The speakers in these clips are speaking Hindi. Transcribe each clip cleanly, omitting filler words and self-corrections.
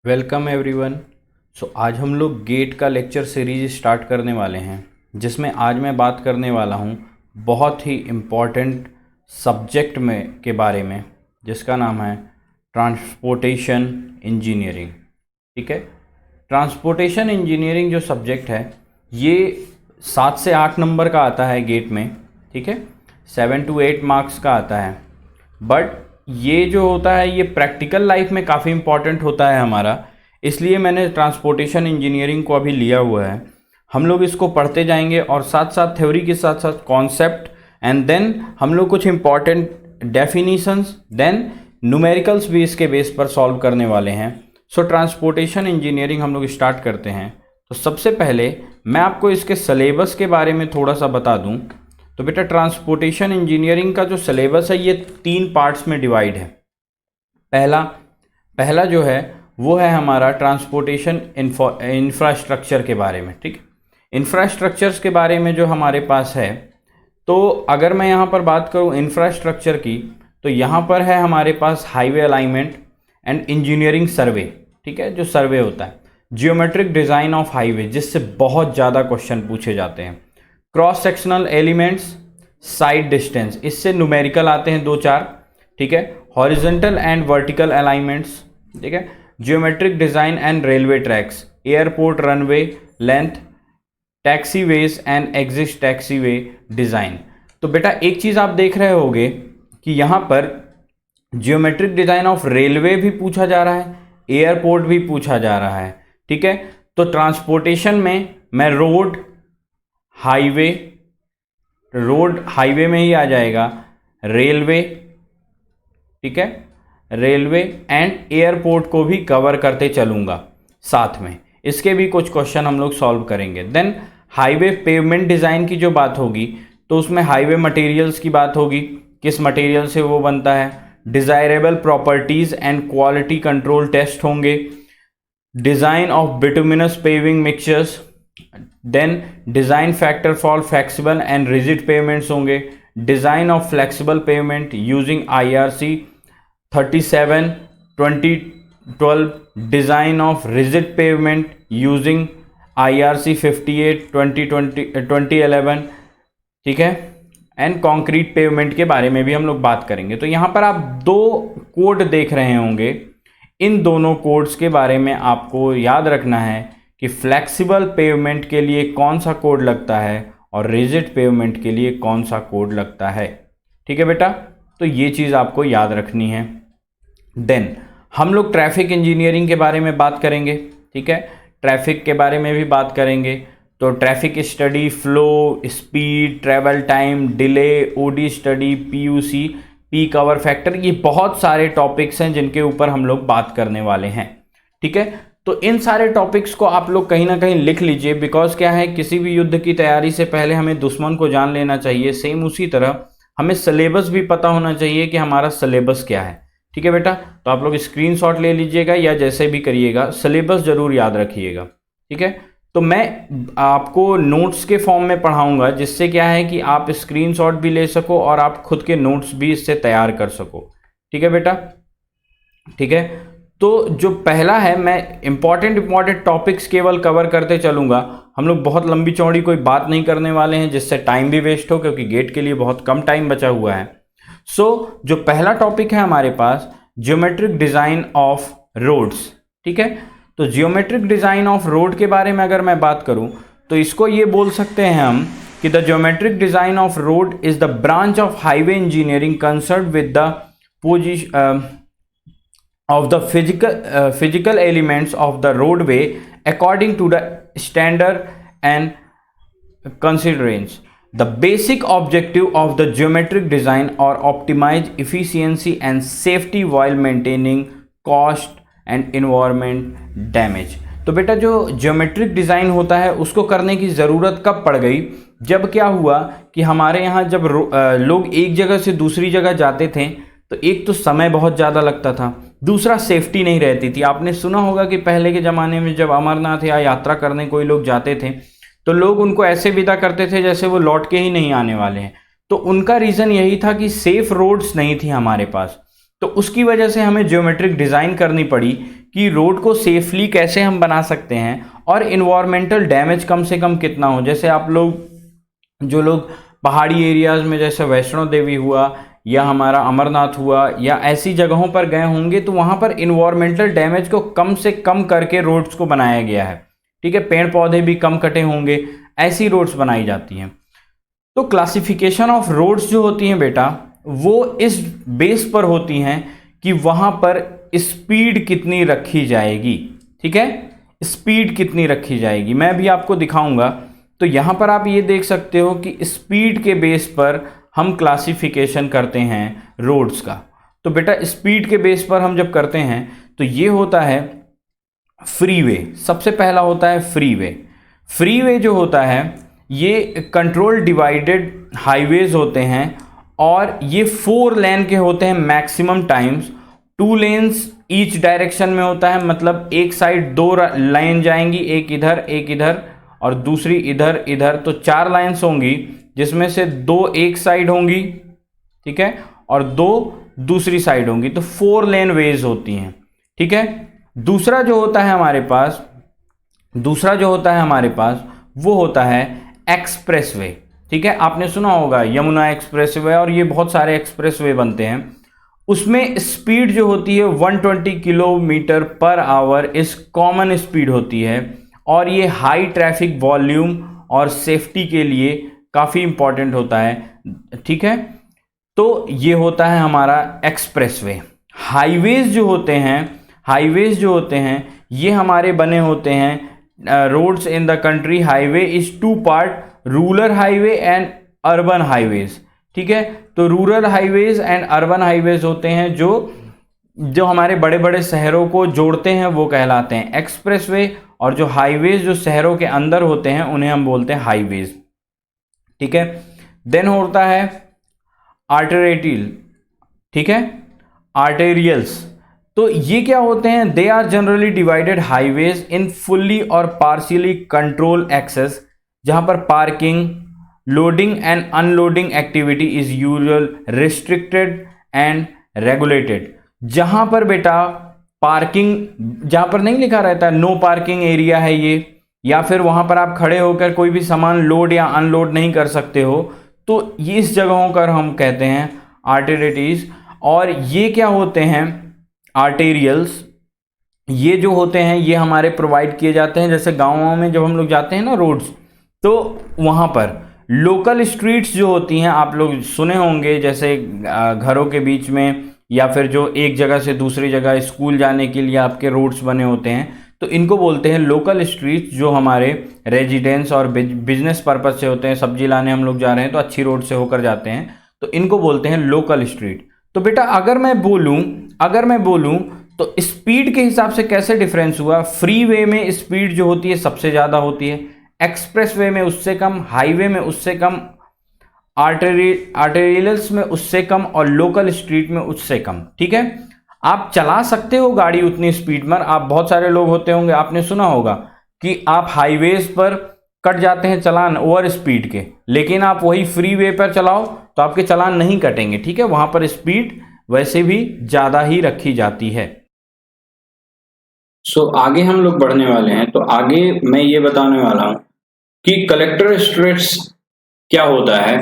Welcome everyone. आज हम लोग गेट का लेक्चर सीरीज स्टार्ट करने वाले हैं, जिसमें आज मैं बात करने वाला हूं बहुत ही इम्पॉर्टेंट सब्जेक्ट में के बारे में, जिसका नाम है ट्रांसपोर्टेशन इंजीनियरिंग। ठीक है, ट्रांसपोर्टेशन इंजीनियरिंग जो सब्जेक्ट है ये 7 से 8 नंबर का आता है गेट में। ठीक है, 7 to 8 मार्क्स का आता है। बट ये जो होता है ये प्रैक्टिकल लाइफ में काफ़ी इम्पॉर्टेंट होता है हमारा, इसलिए मैंने ट्रांसपोर्टेशन इंजीनियरिंग को अभी लिया हुआ है। हम लोग इसको पढ़ते जाएंगे और साथ साथ थ्योरी के साथ साथ कॉन्सेप्ट, एंड देन हम लोग कुछ इम्पॉर्टेंट डेफिनीशंस, देन न्यूमेरिकल्स भी इसके बेस पर सॉल्व करने वाले हैं। ट्रांसपोर्टेशन इंजीनियरिंग हम लोग स्टार्ट करते हैं। तो सबसे पहले मैं आपको इसके सिलेबस के बारे में थोड़ा सा बता दूं। तो बेटा, ट्रांसपोर्टेशन इंजीनियरिंग का जो सिलेबस है ये 3 पार्ट्स में डिवाइड है। पहला जो है वो है हमारा ट्रांसपोर्टेशन इंफ्रास्ट्रक्चर के बारे में। ठीक है, इंफ्रास्ट्रक्चर्स के बारे में जो हमारे पास है, तो अगर मैं यहाँ पर बात करूँ इंफ्रास्ट्रक्चर की, तो यहाँ पर है हमारे पास highway alignment and engineering survey. ठीक है, जो सर्वे होता है, जियोमेट्रिक डिज़ाइन ऑफ हाईवे, जिससे बहुत ज़्यादा क्वेश्चन पूछे जाते हैं, cross sectional elements, side distance, इससे न्यूमेरिकल आते हैं 2-4। ठीक है, हॉरिजॉन्टल एंड वर्टिकल अलाइनमेंट्स। ठीक है, geometric design and railway tracks, airport runway length, taxiways and exit taxiway design. तो बेटा एक चीज़ आप देख रहे होगे कि यहाँ पर जियोमेट्रिक डिज़ाइन ऑफ रेलवे भी पूछा जा रहा है, एयरपोर्ट भी पूछा जा रहा है। ठीक है, तो ट्रांसपोर्टेशन में मैं रोड हाईवे में ही आ जाएगा, रेलवे, ठीक है, रेलवे एंड एयरपोर्ट को भी कवर करते चलूंगा साथ में। इसके भी कुछ क्वेश्चन हम लोग सॉल्व करेंगे। देन हाईवे पेवमेंट डिज़ाइन की जो बात होगी, तो उसमें हाईवे मटेरियल्स की बात होगी, किस मटेरियल से वो बनता है, desirable properties and quality control test होंगे, design of bituminous paving mixtures, then design factor for flexible and rigid pavements होंगे, design of flexible pavement using IRC 37/2012, design of rigid pavement using IRC 58/2011। ठीक है, एंड कॉन्क्रीट पेवमेंट के बारे में भी हम लोग बात करेंगे। तो यहाँ पर आप 2 कोड देख रहे होंगे। इन दोनों कोड्स के बारे में आपको याद रखना है कि फ्लेक्सिबल पेवमेंट के लिए कौन सा कोड लगता है और रिजिड पेवमेंट के लिए कौन सा कोड लगता है। ठीक है बेटा, तो ये चीज़ आपको याद रखनी है। देन हम लोग ट्रैफिक इंजीनियरिंग के बारे में बात करेंगे। ठीक है, ट्रैफिक के बारे में भी बात करेंगे। तो traffic study, flow, speed, travel time, delay, OD study, PUC, peak hour factor, ये बहुत सारे टॉपिक्स हैं जिनके ऊपर हम लोग बात करने वाले हैं। ठीक है, तो इन सारे टॉपिक्स को आप लोग कहीं ना कहीं लिख लीजिए, बिकॉज क्या है, किसी भी युद्ध की तैयारी से पहले हमें दुश्मन को जान लेना चाहिए। सेम उसी तरह हमें सिलेबस भी पता होना चाहिए कि हमारा सिलेबस क्या है। ठीक है बेटा, तो आप लोग स्क्रीनशॉट ले लीजिएगा या जैसे भी करिएगा, सिलेबस जरूर याद रखिएगा। ठीक है, तो मैं आपको नोट्स के फॉर्म में पढ़ाऊंगा, जिससे क्या है कि आप स्क्रीनशॉट भी ले सको और आप खुद के नोट्स भी इससे तैयार कर सको। ठीक है बेटा, ठीक है। तो जो पहला है, मैं इंपॉर्टेंट टॉपिक्स केवल कवर करते चलूंगा। हम लोग बहुत लंबी चौड़ी कोई बात नहीं करने वाले हैं, जिससे टाइम भी वेस्ट हो, क्योंकि गेट के लिए बहुत कम टाइम बचा हुआ है। जो पहला टॉपिक है हमारे पास, ज्योमेट्रिक डिज़ाइन ऑफ रोड्स। ठीक है, तो ज्योमेट्रिक डिज़ाइन ऑफ रोड के बारे में अगर मैं बात करूं, तो इसको ये बोल सकते हैं हम कि the geometric design of road is the branch of highway engineering concern with the position of the physical elements of the roadway according to the standard and constraints. The basic objective of the geometric design are optimize efficiency and safety while maintaining cost and environment damage. तो बेटा, जो ज्योमेट्रिक डिज़ाइन होता है उसको करने की ज़रूरत कब पड़ गई, जब क्या हुआ कि हमारे यहाँ जब लोग एक जगह से दूसरी जगह जाते थे, तो एक तो समय बहुत ज़्यादा लगता था, दूसरा सेफ्टी नहीं रहती थी। आपने सुना होगा कि पहले के ज़माने में जब अमरनाथ या यात्रा करने कोई लोग जाते थे, तो लोग उनको ऐसे विदा करते थे जैसे वो लौट के ही नहीं आने वाले हैं। तो उनका रीज़न यही था कि सेफ रोड्स नहीं थी हमारे पास। तो उसकी वजह से हमें ज्योमेट्रिक डिज़ाइन करनी पड़ी कि रोड को सेफली कैसे हम बना सकते हैं और इन्वायरमेंटल डैमेज कम से कम कितना हो। जैसे आप लोग जो लोग पहाड़ी एरियाज़ में जैसे वैष्णो देवी हुआ या हमारा अमरनाथ हुआ या ऐसी जगहों पर गए होंगे तो वहाँ पर इन्वायरमेंटल डैमेज को कम से कम करके रोड्स को बनाया गया है, ठीक है। पेड़ पौधे भी कम कटे होंगे, ऐसी रोड्स बनाई जाती हैं। तो क्लासिफिकेशन ऑफ रोड्स जो होती हैं बेटा वो इस बेस पर होती हैं कि वहाँ पर स्पीड कितनी रखी जाएगी, ठीक है, स्पीड कितनी रखी जाएगी। मैं भी आपको दिखाऊंगा। तो यहाँ पर आप ये देख सकते हो कि स्पीड के बेस पर हम क्लासिफिकेशन करते हैं रोड्स का। तो बेटा स्पीड के बेस पर हम जब करते हैं तो ये होता है फ्रीवे, सबसे पहला होता है फ्रीवे। फ्रीवे जो होता है ये कंट्रोल डिवाइडेड हाईवेज होते हैं और ये 4 लेन के होते हैं maximum times. 2 lens each direction में होता है, मतलब एक साइड 2 लाइन जाएंगी, एक इधर और दूसरी इधर। तो 4 लाइन्स होंगी जिसमें से 2 एक साइड होंगी, ठीक है, और 2 दूसरी साइड होंगी। तो 4 लेन वेज होती हैं, ठीक है। दूसरा जो होता है हमारे पास वो होता है एक्सप्रेसवे, ठीक है। आपने सुना होगा यमुना एक्सप्रेसवे और ये बहुत सारे एक्सप्रेसवे बनते हैं। उसमें स्पीड जो होती है 120 किलोमीटर पर आवर इस कॉमन स्पीड होती है और ये हाई ट्रैफिक वॉल्यूम और सेफ्टी के लिए काफ़ी इंपॉर्टेंट होता है, ठीक है। तो ये होता है हमारा एक्सप्रेसवे। हाईवेज जो होते हैं ये हमारे बने होते हैं roads in the country. Highway is 2 part, rural highway and urban highways, ठीक है। तो rural highways and urban highways होते हैं जो हमारे बड़े बड़े शहरों को जोड़ते हैं, वो कहलाते हैं एक्सप्रेसवे। और जो हाईवेज जो शहरों के अंदर होते हैं उन्हें हम बोलते हैं हाईवेज, ठीक है। देन होता है आर्टेरियल, ठीक है, आर्टेरियल्स। तो ये क्या होते हैं? They are generally divided highways in fully or partially control access, जहां पर parking, loading and unloading activity is usual restricted and regulated. जहां पर बेटा पार्किंग, जहां पर नहीं लिखा रहता है नो पार्किंग एरिया है ये, या फिर वहां पर आप खड़े होकर कोई भी सामान लोड या अनलोड नहीं कर सकते हो, तो ये इस जगहों पर हम कहते हैं आर्टेरिटीज। और ये क्या होते हैं आर्टेरियल्स? ये जो होते हैं ये हमारे प्रोवाइड किए जाते हैं, जैसे गाँवों में जब हम लोग जाते हैं ना रोड्स, तो वहाँ पर लोकल स्ट्रीट्स जो होती हैं, आप लोग सुने होंगे, जैसे घरों के बीच में या फिर जो एक जगह से दूसरी जगह स्कूल जाने के लिए आपके रोड्स बने होते हैं, तो इनको बोलते हैं लोकल स्ट्रीट्स। जो हमारे रेजिडेंस और बिजनेस पर्पज से होते हैं, सब्जी लाने हम लोग जा रहे हैं तो अच्छी रोड से होकर जाते हैं, तो इनको बोलते हैं लोकल स्ट्रीट। तो बेटा अगर मैं बोलूं तो स्पीड के हिसाब से कैसे डिफरेंस हुआ? फ्री वे में स्पीड जो होती है सबसे ज़्यादा होती है, एक्सप्रेस वे में उससे कम, हाईवे में उससे कम, आर्टेरियल्स में उससे कम और लोकल स्ट्रीट में उससे कम, ठीक है। आप चला सकते हो गाड़ी उतनी स्पीड में। आप बहुत सारे लोग होते होंगे, आपने सुना होगा कि आप हाईवेज पर कट जाते हैं चलान ओवर स्पीड के, लेकिन आप वही फ्री वे पर चलाओ तो आपके चलान नहीं कटेंगे, ठीक है। वहां पर स्पीड वैसे भी ज़्यादा ही रखी जाती है। आगे हम लोग बढ़ने वाले हैं, तो आगे मैं ये बताने वाला हूं कि कलेक्टर स्ट्रेट्स क्या होता है।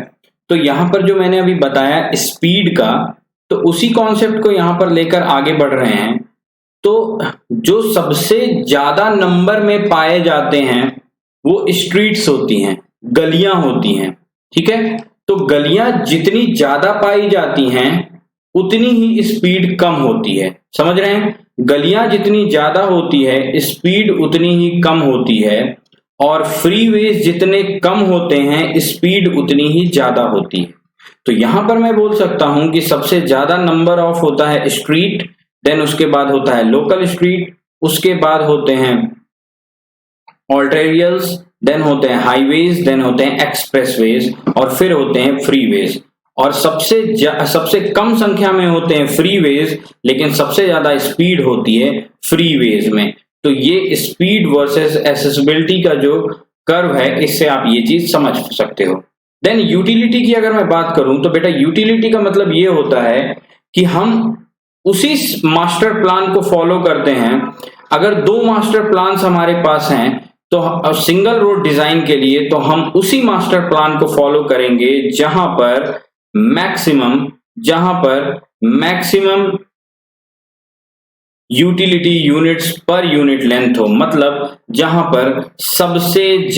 तो यहाँ पर जो मैंने अभी बताया स्पीड का, तो उसी कॉन्सेप्ट को यहाँ पर लेकर आगे बढ़ रहे हैं। तो जो सबसे ज्यादा नंबर में पाए जाते हैं वो स्ट्रीट्स होती हैं, गलियां होती हैं, ठीक है। तो गलियां जितनी ज्यादा पाई जाती हैं उतनी ही स्पीड कम होती है, समझ रहे हैं? गलियां जितनी ज्यादा होती है स्पीड उतनी ही कम होती है, और फ्रीवेज जितने कम होते हैं स्पीड उतनी ही ज्यादा होती है। तो यहां पर मैं बोल सकता हूं कि सबसे ज्यादा नंबर ऑफ होता है स्ट्रीट, देन उसके बाद होता है लोकल स्ट्रीट, उसके बाद होते हैं आर्टेरियल्स, देन होते हैं हाईवेज, देन होते हैं एक्सप्रेसवेज, और फिर होते हैं फ्रीवेज। और सबसे कम संख्या में होते हैं फ्रीवेज, लेकिन सबसे ज्यादा स्पीड होती है फ्रीवेज में। तो ये स्पीड वर्सेस एक्सेसिबिलिटी का जो कर्व है, इससे आप ये चीज समझ सकते हो। देन यूटिलिटी की अगर मैं बात करूं तो बेटा यूटिलिटी का मतलब ये होता है कि हम उसी मास्टर प्लान को फॉलो करते हैं। अगर 2 मास्टर प्लान्स हमारे पास हैं तो सिंगल रोड डिजाइन के लिए तो हम उसी मास्टर प्लान को फॉलो करेंगे जहां पर maximum utility units per unit length हो, मतलब जहां पर सबसे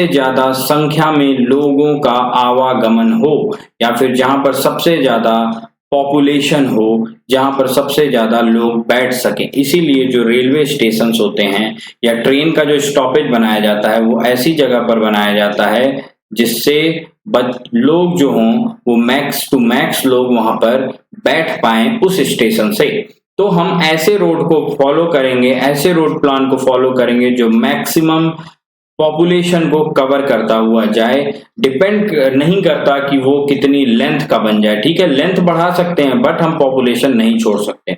ज्यादा संख्या में लोगों का आवागमन हो, या फिर जहां पर सबसे ज्यादा पॉपुलेशन हो, जहां पर सबसे ज्यादा लोग बैठ सकें। इसीलिए जो रेलवे स्टेशन होते हैं या ट्रेन का जो स्टॉपेज बनाया जाता है वो ऐसी जगह पर बनाया जाता है जिससे लोग जो हों वो मैक्स टू मैक्स लोग वहां पर बैठ पाएं उस स्टेशन से। तो हम ऐसे रोड को फॉलो करेंगे, ऐसे रोड प्लान को फॉलो करेंगे जो मैक्सिमम पॉपुलेशन को कवर करता हुआ जाए। डिपेंड नहीं करता कि वो कितनी लेंथ का बन जाए, ठीक है, लेंथ बढ़ा सकते हैं बट हम पॉपुलेशन नहीं छोड़ सकते।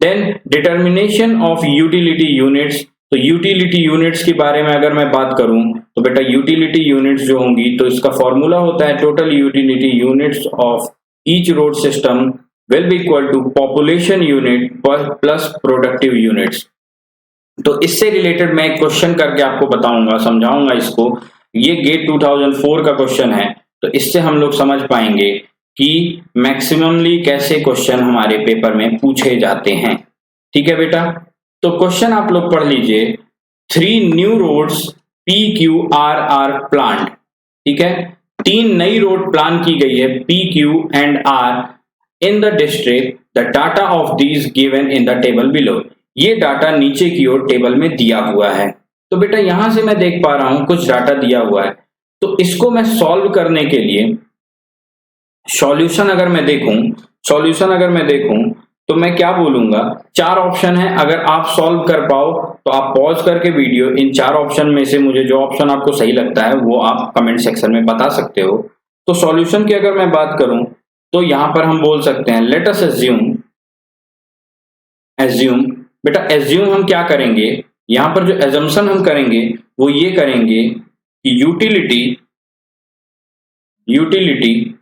Then determination of utility units. तो यूटिलिटी यूनिट्स के बारे में अगर मैं बात करूं तो बेटा यूटिलिटी यूनिट्स जो होंगी तो इसका फॉर्मूला होता है total utility units of each road system will be equal to population unit plus productive units. तो इससे रिलेटेड मैं एक क्वेश्चन करके आपको बताऊंगा, समझाऊंगा इसको। ये गेट 2004 का क्वेश्चन है, तो इससे हम लोग समझ पाएंगे कि मैक्सिममली कैसे क्वेश्चन हमारे पेपर में पूछे जाते हैं। ठीक है बेटा, तो क्वेश्चन आप लोग पढ़ लीजिए। 3 न्यू रोड्स PQR प्लान्ड, ठीक है, 3 नई रोड प्लान की गई है PQ and R in the district. The data of these given in the table below. ये डाटा नीचे की ओर टेबल में दिया हुआ है। तो बेटा यहां से मैं देख पा रहा हूं कुछ डाटा दिया हुआ है, तो इसको मैं सॉल्व करने के लिए सॉल्यूशन अगर मैं देखूं तो मैं क्या बोलूंगा, 4 ऑप्शन है। अगर आप सॉल्व कर पाओ तो आप पॉज करके वीडियो इन 4 ऑप्शन में से मुझे जो ऑप्शन आपको सही लगता है वो आप कमेंट सेक्शन में बता सकते हो। तो सॉल्यूशन की अगर मैं बात करूं तो यहां पर हम बोल सकते हैं लेट अस एज्यूम। बेटा एज्यूम हम क्या करेंगे, यहां पर जो एजम्पशन हम करेंगे वो ये करेंगे कि यूटिलिटी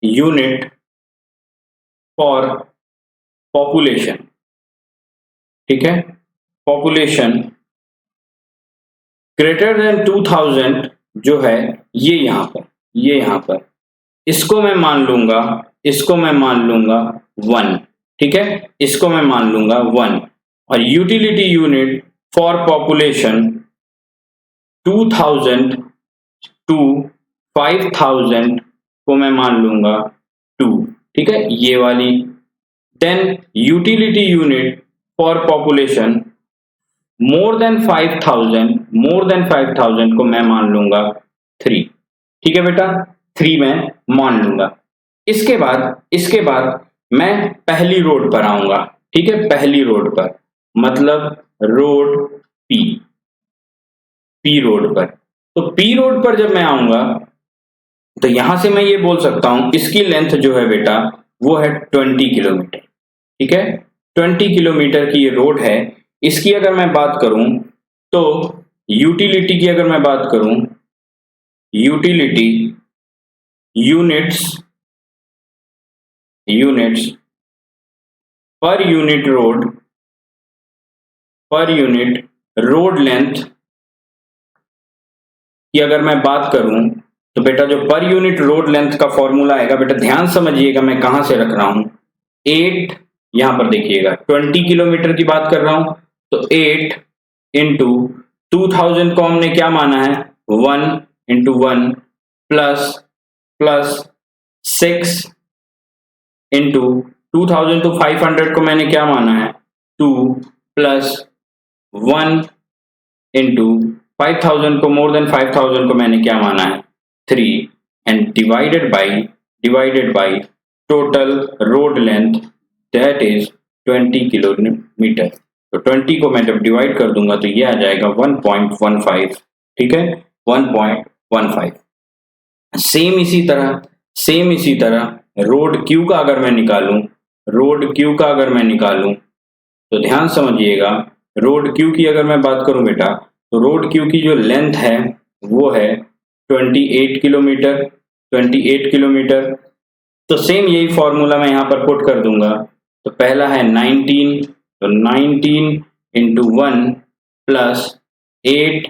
यूनिट फॉर पॉपुलेशन, ठीक है, पॉपुलेशन ग्रेटर देन 2000 जो है ये यहां पर इसको मैं मान लूंगा 1, ठीक है, इसको मैं मान लूंगा 1। और utility unit for population 2000 to 5000 को मैं मान लूंगा 2, ठीक है, ये वाली। Then utility unit for population more than 5000 को मैं मान लूंगा 3, ठीक है बेटा, 3 मैं मान लूंगा। इसके बाद मैं पहली रोड पर आऊंगा, ठीक है, पहली रोड पर मतलब रोड पी रोड पर। तो पी रोड पर जब मैं आऊंगा तो यहां से मैं ये बोल सकता हूं इसकी लेंथ जो है बेटा वो है 20 किलोमीटर, ठीक है, 20 किलोमीटर की ये रोड है। इसकी अगर मैं बात करूं तो यूटिलिटी की अगर मैं बात करूं, utility units per unit road length की अगर मैं बात करूं तो बेटा जो पर यूनिट रोड लेंथ का फॉर्मूला आएगा, बेटा ध्यान समझिएगा मैं कहां से रख रहा हूं। 8 यहां पर देखिएगा 20 किलोमीटर की बात कर रहा हूं, तो 8 इंटू 2000 को हमने क्या माना है 1 इंटू 1 प्लस 6 इंटू 2000 टू 500 को मैंने क्या माना है 2 प्लस 1 इंटू 5000 को मोर देन 5000 को मैंने क्या माना है 3 and divided by total road length that is 20 kilometre. तो 20 को मैं जब डिवाइड कर दूंगा तो ये आ जाएगा 1.15, ठीक है, 1.15। सेम इसी तरह रोड क्यू का अगर मैं निकालूं तो ध्यान समझिएगा, रोड क्यू की अगर मैं बात करूं बेटा तो रोड क्यू की जो लेंथ है वो है 28 किलोमीटर। तो सेम यही फॉर्मूला मैं यहाँ पर पुट कर दूंगा। तो पहला है 19, तो 19 into 1 plus 8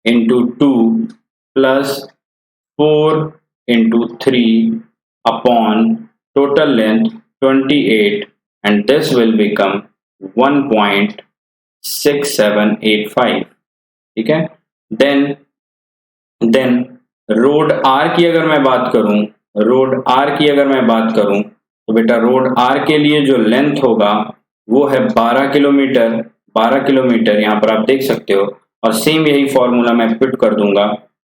into 2 plus 4 into 3 upon total length 28 and this will become 1.6785, ठीक है। देन रोड आर की अगर मैं बात करूं, तो बेटा रोड आर के लिए जो लेंथ होगा वो है 12 किलोमीटर यहाँ पर आप देख सकते हो, और सेम यही फॉर्मूला मैं पुट कर दूंगा।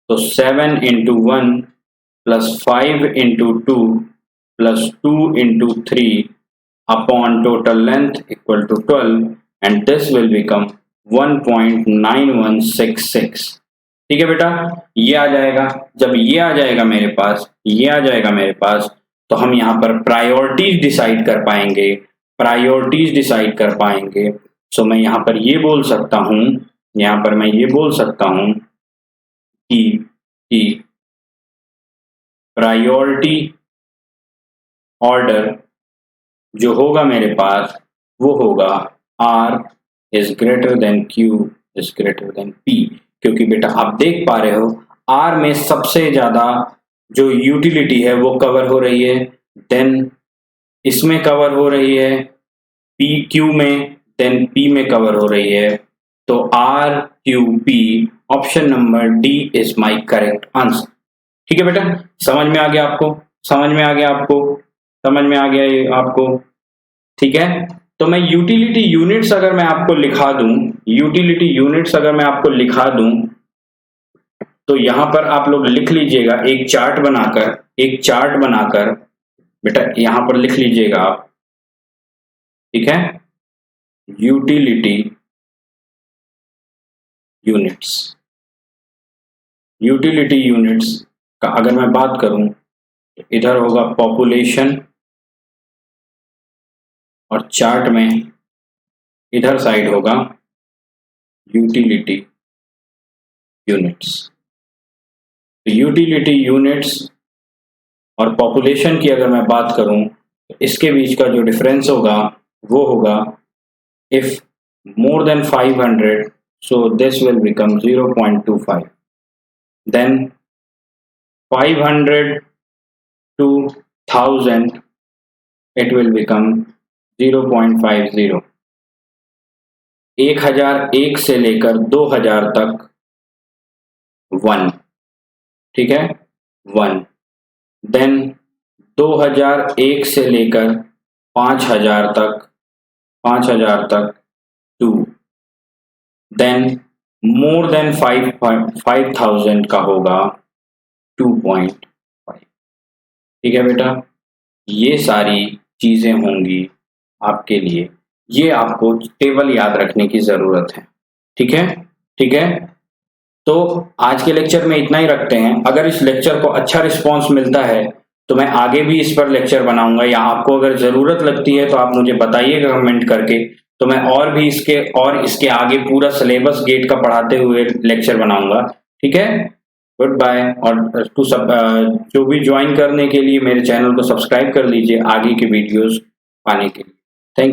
तो 7 into 1 plus 5 into 2 plus 2 into 3 upon total length equal to 12 and this will become 1.9166, ठीक है बेटा। ये आ जाएगा, जब ये आ जाएगा मेरे पास, तो हम यहाँ पर प्रायोरिटीज डिसाइड कर पाएंगे। सो मैं यहाँ पर ये बोल सकता हूँ कि प्रायोरिटी ऑर्डर जो होगा मेरे पास वो होगा R is greater than Q is greater than P, क्योंकि बेटा आप देख पा रहे हो R में सबसे ज्यादा जो यूटिलिटी है वो कवर हो रही है, देन इसमें कवर हो रही है Q में, देन P में कवर हो रही है। तो R Q P option number D is my correct answer, ठीक है बेटा। समझ में आ गया आपको, ठीक है। तो मैं यूटिलिटी यूनिट्स अगर मैं आपको लिखा दूं, तो यहां पर आप लोग लिख लीजिएगा एक चार्ट बनाकर बेटा यहां पर लिख लीजिएगा आप, ठीक है। यूटिलिटी यूनिट्स का अगर मैं बात करूं तो इधर होगा पॉपुलेशन, और चार्ट में इधर साइड होगा यूटिलिटी यूनिट्स और पॉपुलेशन की अगर मैं बात करूं तो इसके बीच का जो डिफरेंस होगा वो होगा if more than 500, so this will become 0.25, then 500 to 1000 it will become 0.50, 1001 से लेकर 2000 तक 1, ठीक है 1, देन 2001 से लेकर 5000 तक 2, देन मोर देन 5000 का होगा 2.5, ठीक है बेटा। ये सारी चीजें होंगी आपके लिए, ये आपको टेबल याद रखने की जरूरत है, ठीक है। तो आज के लेक्चर में इतना ही रखते हैं। अगर इस लेक्चर को अच्छा रिस्पांस मिलता है तो मैं आगे भी इस पर लेक्चर बनाऊंगा, या आपको अगर जरूरत लगती है तो आप मुझे बताइएगा कमेंट करके, तो मैं और भी इसके आगे पूरा सिलेबस गेट का पढ़ाते हुए लेक्चर बनाऊंगा, ठीक है। Goodbye. और जो भी ज्वाइन करने के लिए मेरे चैनल को सब्सक्राइब कर लीजिए आगे के वीडियोस पाने के लिए।